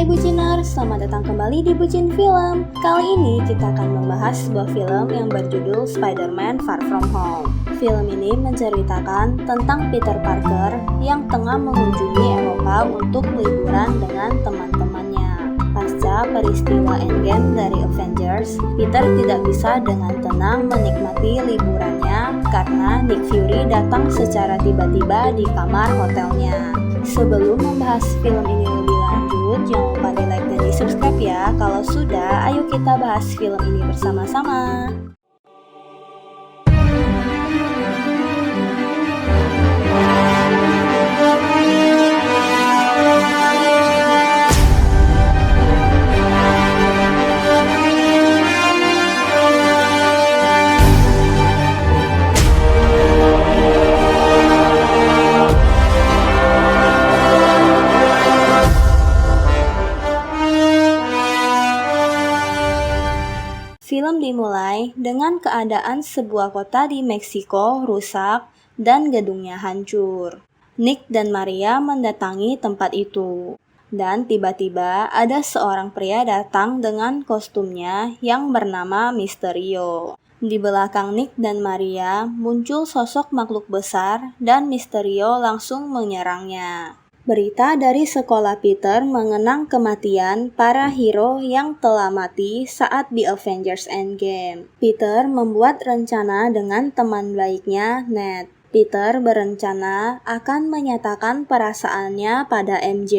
Hai Buciners, selamat datang kembali di Bucin Film. Kali ini kita akan membahas sebuah film yang berjudul Spider-Man Far From Home. Film ini menceritakan tentang Peter Parker yang tengah mengunjungi Eropa untuk liburan dengan teman-temannya. Pasca peristiwa Endgame dari Avengers, Peter tidak bisa dengan tenang menikmati liburannya karena Nick Fury datang secara tiba-tiba di kamar hotelnya. Sebelum membahas film ini lebih lanjut, jangan lupa di like dan di subscribe ya. Kalau sudah, ayo kita bahas film ini bersama-sama. Film dimulai dengan keadaan sebuah kota di Meksiko rusak dan gedungnya hancur. Nick dan Maria mendatangi tempat itu. Dan tiba-tiba ada seorang pria datang dengan kostumnya yang bernama Mysterio. Di belakang Nick dan Maria muncul sosok makhluk besar dan Mysterio langsung menyerangnya. Berita dari sekolah Peter mengenang kematian para hero yang telah mati saat di Avengers Endgame. Peter membuat rencana dengan teman baiknya, Ned. Peter berencana akan menyatakan perasaannya pada MJ.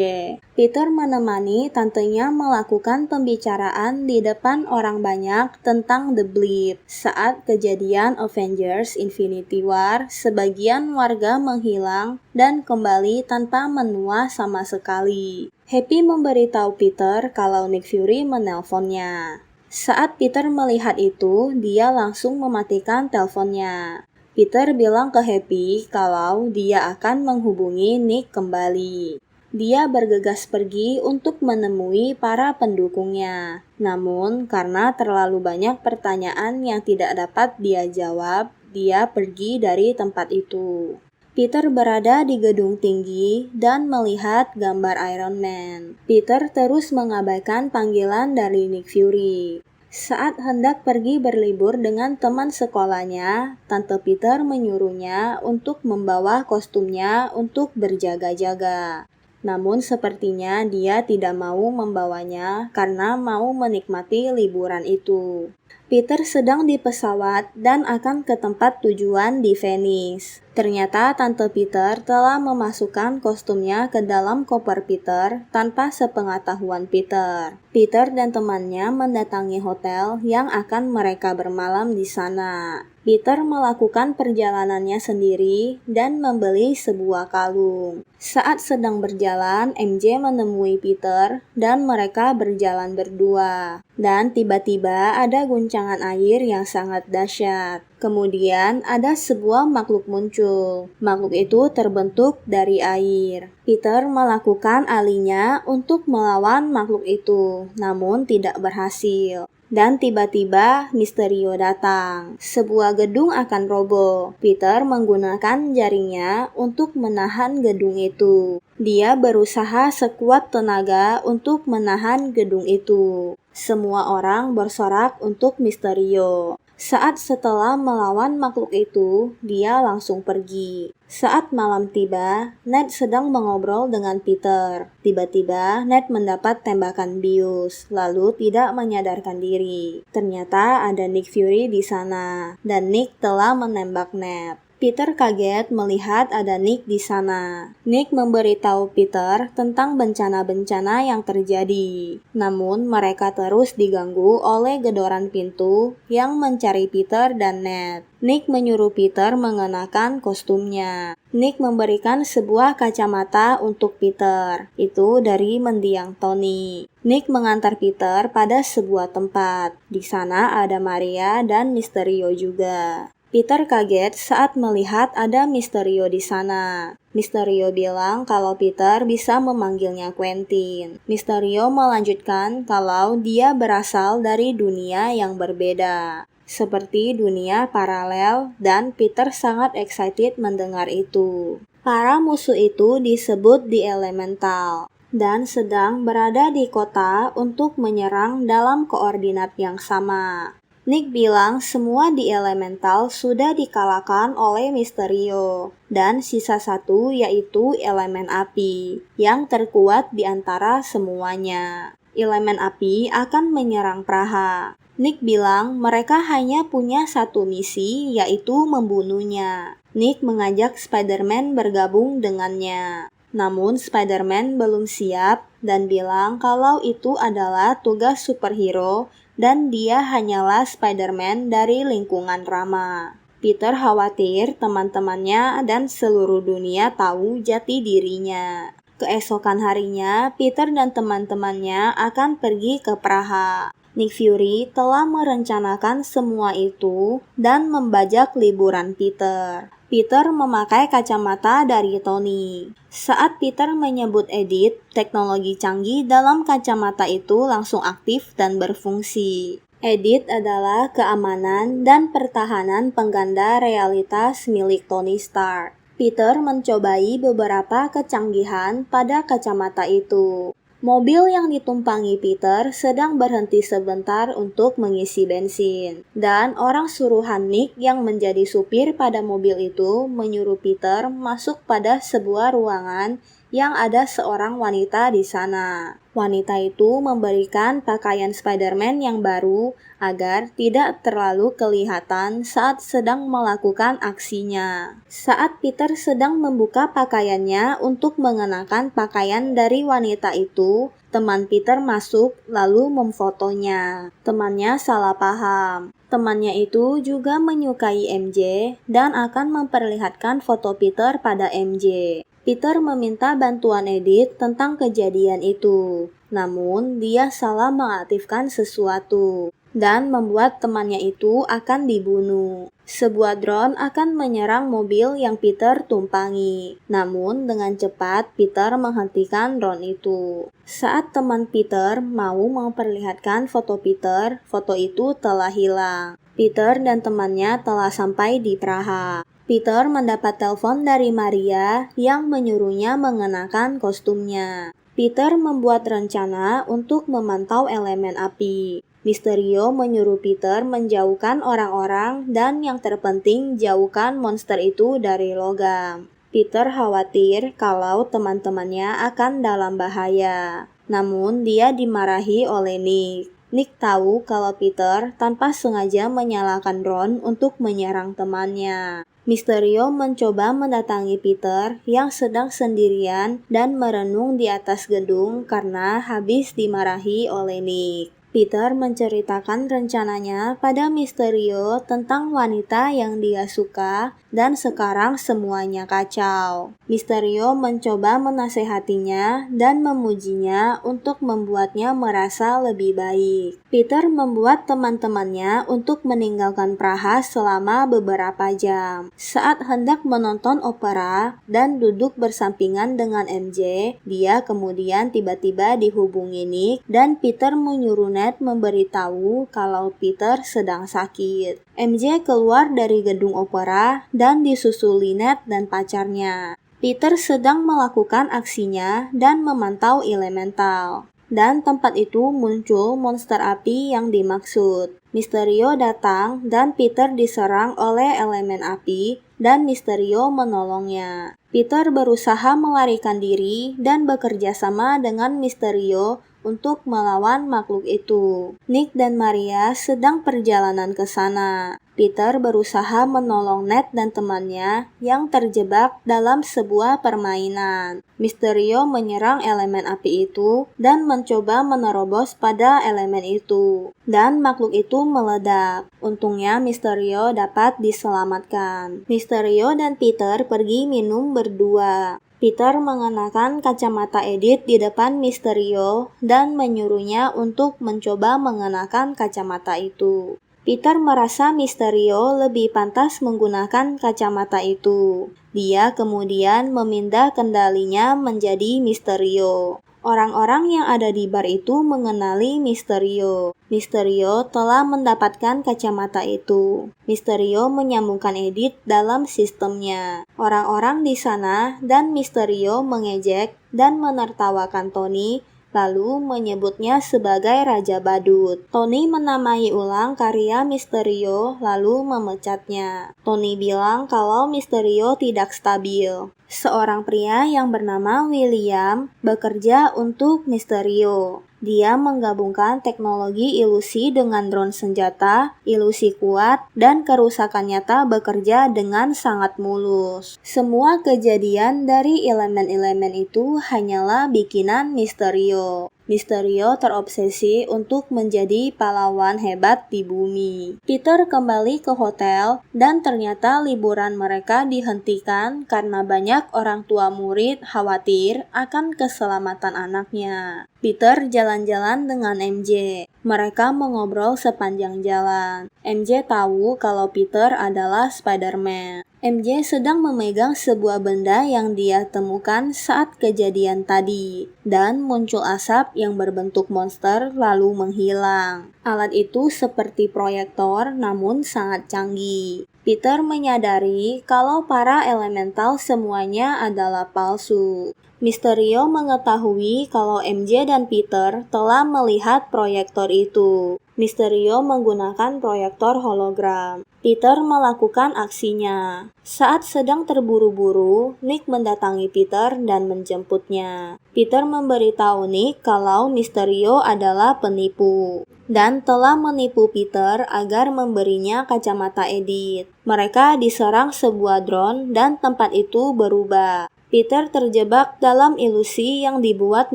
Peter menemani tantenya melakukan pembicaraan di depan orang banyak tentang The Blip. Saat kejadian Avengers Infinity War, sebagian warga menghilang dan kembali tanpa menua sama sekali. Happy memberitahu Peter kalau Nick Fury menelponnya. Saat Peter melihat itu, dia langsung mematikan teleponnya. Peter bilang ke Happy kalau dia akan menghubungi Nick kembali. Dia bergegas pergi untuk menemui para pendukungnya. Namun, karena terlalu banyak pertanyaan yang tidak dapat dia jawab, dia pergi dari tempat itu. Peter berada di gedung tinggi dan melihat gambar Iron Man. Peter terus mengabaikan panggilan dari Nick Fury. Saat hendak pergi berlibur dengan teman sekolahnya, Tante Peter menyuruhnya untuk membawa kostumnya untuk berjaga-jaga. Namun sepertinya dia tidak mau membawanya karena mau menikmati liburan itu. Peter sedang di pesawat dan akan ke tempat tujuan di Venice. Ternyata Tante Peter telah memasukkan kostumnya ke dalam koper Peter tanpa sepengetahuan Peter. Peter dan temannya mendatangi hotel yang akan mereka bermalam di sana. Peter melakukan perjalanannya sendiri dan membeli sebuah kalung. Saat sedang berjalan, MJ menemui Peter dan mereka berjalan berdua. Dan tiba-tiba ada guncangan air yang sangat dahsyat. Kemudian ada sebuah makhluk muncul. Makhluk itu terbentuk dari air. Peter melakukan alinya untuk melawan makhluk itu, namun tidak berhasil. Dan tiba-tiba Mysterio datang. Sebuah gedung akan roboh. Peter menggunakan jaringnya untuk menahan gedung itu. Dia berusaha sekuat tenaga untuk menahan gedung itu. Semua orang bersorak untuk Mysterio. Saat setelah melawan makhluk itu, dia langsung pergi. Saat malam tiba, Ned sedang mengobrol dengan Peter. Tiba-tiba, Ned mendapat tembakan bius, lalu tidak menyadarkan diri. Ternyata ada Nick Fury di sana, dan Nick telah menembak Ned. Peter kaget melihat ada Nick di sana. Nick memberitahu Peter tentang bencana-bencana yang terjadi. Namun mereka terus diganggu oleh gedoran pintu yang mencari Peter dan Ned. Nick menyuruh Peter mengenakan kostumnya. Nick memberikan sebuah kacamata untuk Peter. Itu dari mendiang Tony. Nick mengantar Peter pada sebuah tempat. Di sana ada Maria dan Mysterio juga. Peter kaget saat melihat ada Mysterio di sana. Mysterio bilang kalau Peter bisa memanggilnya Quentin. Mysterio melanjutkan kalau dia berasal dari dunia yang berbeda, seperti dunia paralel, dan Peter sangat excited mendengar itu. Para musuh itu disebut The Elemental. dan sedang berada di kota untuk menyerang dalam koordinat yang sama. Nick bilang semua di elemental sudah dikalahkan oleh Mysterio, dan sisa satu yaitu elemen api, yang terkuat di antara semuanya. Elemen api akan menyerang Praha. Nick bilang mereka hanya punya satu misi, yaitu membunuhnya. Nick mengajak Spider-Man bergabung dengannya. Namun Spider-Man belum siap dan bilang kalau itu adalah tugas superhero dan dia hanyalah Spider-Man dari lingkungan ramah. Peter khawatir teman-temannya dan seluruh dunia tahu jati dirinya. Keesokan harinya, Peter dan teman-temannya akan pergi ke Praha. Nick Fury telah merencanakan semua itu dan membajak liburan Peter. Peter memakai kacamata dari Tony. Saat Peter menyebut Edith, teknologi canggih dalam kacamata itu langsung aktif dan berfungsi. Edith adalah keamanan dan pertahanan pengganda realitas milik Tony Stark. Peter mencobai beberapa kecanggihan pada kacamata itu. Mobil yang ditumpangi Peter sedang berhenti sebentar untuk mengisi bensin, dan orang suruhan Nick yang menjadi supir pada mobil itu menyuruh Peter masuk pada sebuah ruangan yang ada seorang wanita di sana. Wanita itu memberikan pakaian Spider-Man yang baru agar tidak terlalu kelihatan saat sedang melakukan aksinya. Saat Peter sedang membuka pakaiannya untuk mengenakan pakaian dari wanita itu, teman Peter masuk lalu memfotonya. Temannya salah paham. Temannya itu juga menyukai MJ dan akan memperlihatkan foto Peter pada MJ. Peter meminta bantuan Edith tentang kejadian itu, namun dia salah mengaktifkan sesuatu dan membuat temannya itu akan dibunuh. Sebuah drone akan menyerang mobil yang Peter tumpangi, namun dengan cepat Peter menghentikan drone itu. Saat teman Peter mau memperlihatkan foto Peter, foto itu telah hilang. Peter dan temannya telah sampai di Praha. Peter mendapat telepon dari Maria yang menyuruhnya mengenakan kostumnya. Peter membuat rencana untuk memantau elemen api. Mysterio menyuruh Peter menjauhkan orang-orang dan yang terpenting jauhkan monster itu dari logam. Peter khawatir kalau teman-temannya akan dalam bahaya. Namun dia dimarahi oleh Nick. Nick tahu kalau Peter tanpa sengaja menyalakan drone untuk menyerang temannya. Mysterio mencoba mendatangi Peter yang sedang sendirian dan merenung di atas gedung karena habis dimarahi oleh Nick. Peter menceritakan rencananya pada Mysterio tentang wanita yang dia suka dan sekarang semuanya kacau. Mysterio mencoba menasehatinya dan memujinya untuk membuatnya merasa lebih baik. Peter membuat teman-temannya untuk meninggalkan Praha selama beberapa jam. Saat hendak menonton opera dan duduk bersampingan dengan MJ, dia kemudian tiba-tiba dihubungi Nick dan Peter menyuruh Ned memberitahu kalau Peter sedang sakit. MJ keluar dari gedung opera dan disusuli Ned dan pacarnya. Peter sedang melakukan aksinya dan memantau elemental. Dan tempat itu muncul monster api yang dimaksud. Mysterio datang dan Peter diserang oleh elemen api dan Mysterio menolongnya. Peter berusaha melarikan diri dan bekerja sama dengan Mysterio untuk melawan makhluk itu. Nick dan Maria sedang perjalanan ke sana. Peter berusaha menolong Ned dan temannya yang terjebak dalam sebuah permainan. Mysterio menyerang elemen api itu dan mencoba menerobos pada elemen itu. Dan makhluk itu meledak. Untungnya Mysterio dapat diselamatkan. Mysterio dan Peter pergi minum berdua. Peter mengenakan kacamata Edith di depan Mysterio dan menyuruhnya untuk mencoba mengenakan kacamata itu. Peter merasa Mysterio lebih pantas menggunakan kacamata itu. Dia kemudian memindah kendalinya menjadi Mysterio. Orang-orang yang ada di bar itu mengenali Mysterio. Mysterio telah mendapatkan kacamata itu. Mysterio menyambungkan Edith dalam sistemnya. Orang-orang di sana dan Mysterio mengejek dan menertawakan Tony, lalu menyebutnya sebagai Raja Badut. Tony menamai ulang karya Mysterio lalu memecatnya. Tony bilang kalau Mysterio tidak stabil. Seorang pria yang bernama William bekerja untuk Mysterio. Dia menggabungkan teknologi ilusi dengan drone senjata, ilusi kuat, dan kerusakan nyata bekerja dengan sangat mulus. Semua kejadian dari elemen-elemen itu hanyalah bikinan Mysterio. Mysterio terobsesi untuk menjadi pahlawan hebat di bumi. Peter kembali ke hotel dan ternyata liburan mereka dihentikan karena banyak orang tua murid khawatir akan keselamatan anaknya. Peter jalan-jalan dengan MJ. Mereka mengobrol sepanjang jalan. MJ tahu kalau Peter adalah Spider-Man. MJ sedang memegang sebuah benda yang dia temukan saat kejadian tadi, dan muncul asap yang berbentuk monster lalu menghilang. Alat itu seperti proyektor namun sangat canggih. Peter menyadari kalau para elemental semuanya adalah palsu. Mysterio mengetahui kalau MJ dan Peter telah melihat proyektor itu. Mysterio menggunakan proyektor hologram. Peter melakukan aksinya. Saat sedang terburu-buru, Nick mendatangi Peter dan menjemputnya. Peter memberitahu Nick kalau Mysterio adalah penipu dan telah menipu Peter agar memberinya kacamata Edith. Mereka diserang sebuah drone dan tempat itu berubah. Peter terjebak dalam ilusi yang dibuat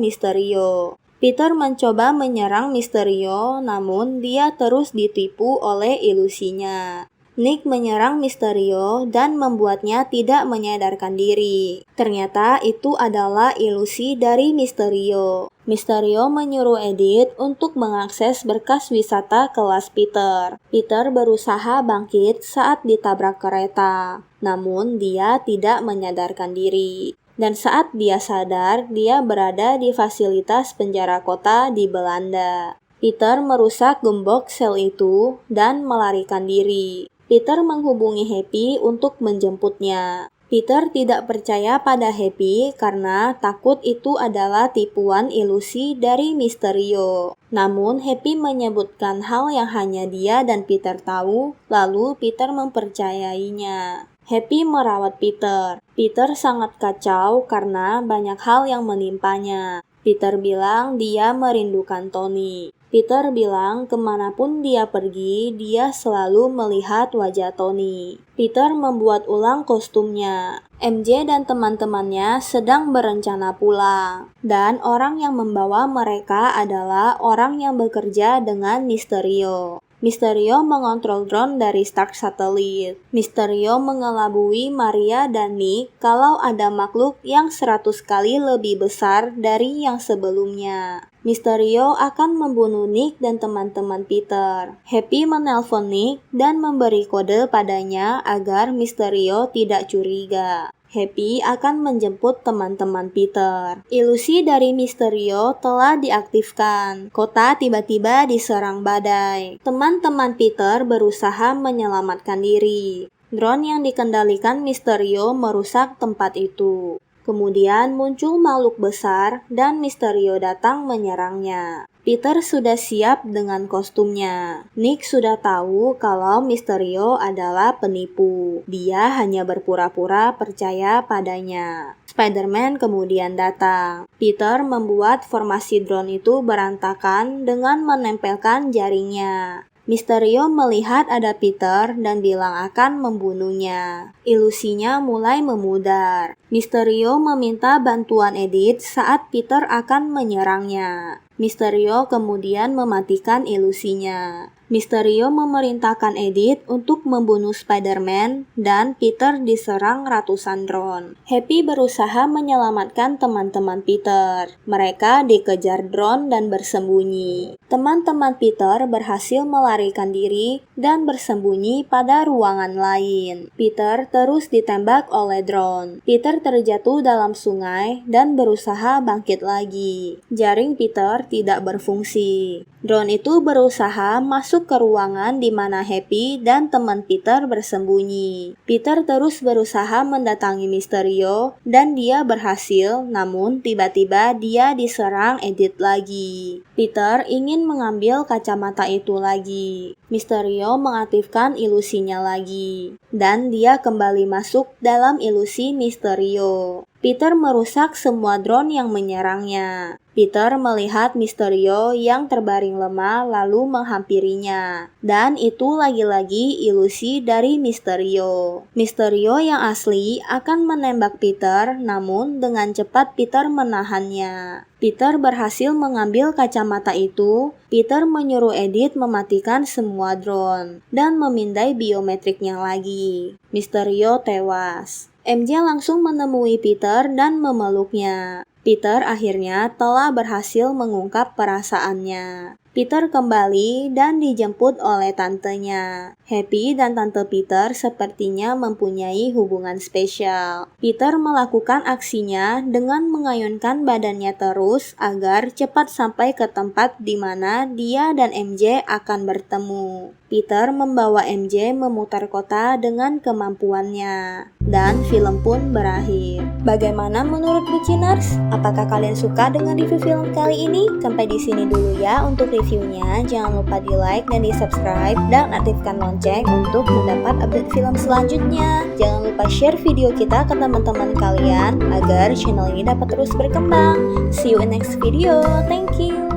Mysterio. Peter mencoba menyerang Mysterio, namun dia terus ditipu oleh ilusinya. Nick menyerang Mysterio dan membuatnya tidak menyadarkan diri. Ternyata itu adalah ilusi dari Mysterio. Mysterio menyuruh Edith untuk mengakses berkas wisata kelas Peter. Peter berusaha bangkit saat ditabrak kereta, namun dia tidak menyadarkan diri. Dan saat dia sadar, dia berada di fasilitas penjara kota di Belanda. Peter merusak gembok sel itu dan melarikan diri. Peter menghubungi Happy untuk menjemputnya. Peter tidak percaya pada Happy karena takut itu adalah tipuan ilusi dari Mysterio. Namun Happy menyebutkan hal yang hanya dia dan Peter tahu, lalu Peter mempercayainya. Happy merawat Peter. Peter sangat kacau karena banyak hal yang menimpanya. Peter bilang dia merindukan Tony. Peter bilang kemanapun dia pergi, dia selalu melihat wajah Tony. Peter membuat ulang kostumnya. MJ dan teman-temannya sedang berencana pulang. Dan orang yang membawa mereka adalah orang yang bekerja dengan Mysterio. Mysterio mengontrol drone dari Stark Satellite. Mysterio mengelabui Maria dan Nick kalau ada makhluk yang 100 kali lebih besar dari yang sebelumnya. Mysterio akan membunuh Nick dan teman-teman Peter. Happy menelpon Nick dan memberi kode padanya agar Mysterio tidak curiga. Happy akan menjemput teman-teman Peter. Ilusi dari Mysterio telah diaktifkan. Kota tiba-tiba diserang badai. Teman-teman Peter berusaha menyelamatkan diri. Drone yang dikendalikan Mysterio merusak tempat itu. Kemudian muncul makhluk besar dan Mysterio datang menyerangnya. Peter sudah siap dengan kostumnya. Nick sudah tahu kalau Mysterio adalah penipu. Dia hanya berpura-pura percaya padanya. Spider-Man kemudian datang. Peter membuat formasi drone itu berantakan dengan menempelkan jaringnya. Mysterio melihat ada Peter dan bilang akan membunuhnya. Ilusinya mulai memudar. Mysterio meminta bantuan Edith saat Peter akan menyerangnya. Mysterio kemudian mematikan ilusinya. Mysterio memerintahkan Edith untuk membunuh Spider-Man dan Peter diserang ratusan drone. Happy berusaha menyelamatkan teman-teman Peter. Mereka dikejar drone dan bersembunyi. Teman-teman Peter berhasil melarikan diri dan bersembunyi pada ruangan lain. Peter terus ditembak oleh drone. Peter terjatuh dalam sungai dan berusaha bangkit lagi. Jaring Peter tidak berfungsi. Drone itu berusaha masuk ke ruangan di mana Happy dan teman Peter bersembunyi. Peter terus berusaha mendatangi Mysterio dan dia berhasil, namun tiba-tiba dia diserang Edith lagi. Peter ingin mengambil kacamata itu lagi. Mysterio mengaktifkan ilusinya lagi, dan dia kembali masuk dalam ilusi Mysterio. Peter merusak semua drone yang menyerangnya. Peter melihat Mysterio yang terbaring lemah lalu menghampirinya. Dan itu lagi-lagi ilusi dari Mysterio. Mysterio yang asli akan menembak Peter, namun dengan cepat Peter menahannya. Peter berhasil mengambil kacamata itu. Peter menyuruh Edith mematikan semua drone dan memindai biometriknya lagi. Mysterio tewas. MJ langsung menemui Peter dan memeluknya. Peter akhirnya telah berhasil mengungkap perasaannya. Peter kembali dan dijemput oleh tantenya. Happy dan tante Peter sepertinya mempunyai hubungan spesial. Peter melakukan aksinya dengan mengayunkan badannya terus agar cepat sampai ke tempat di mana dia dan MJ akan bertemu. Peter membawa MJ memutar kota dengan kemampuannya. Dan film pun berakhir. Bagaimana menurut Buciners? Apakah kalian suka dengan review film kali ini? Sampai di sini dulu ya untuk reviewnya. Jangan lupa di like dan di subscribe dan aktifkan lonceng untuk mendapat update film selanjutnya. Jangan lupa share video kita ke teman-teman kalian agar channel ini dapat terus berkembang. See you in next video. Thank you.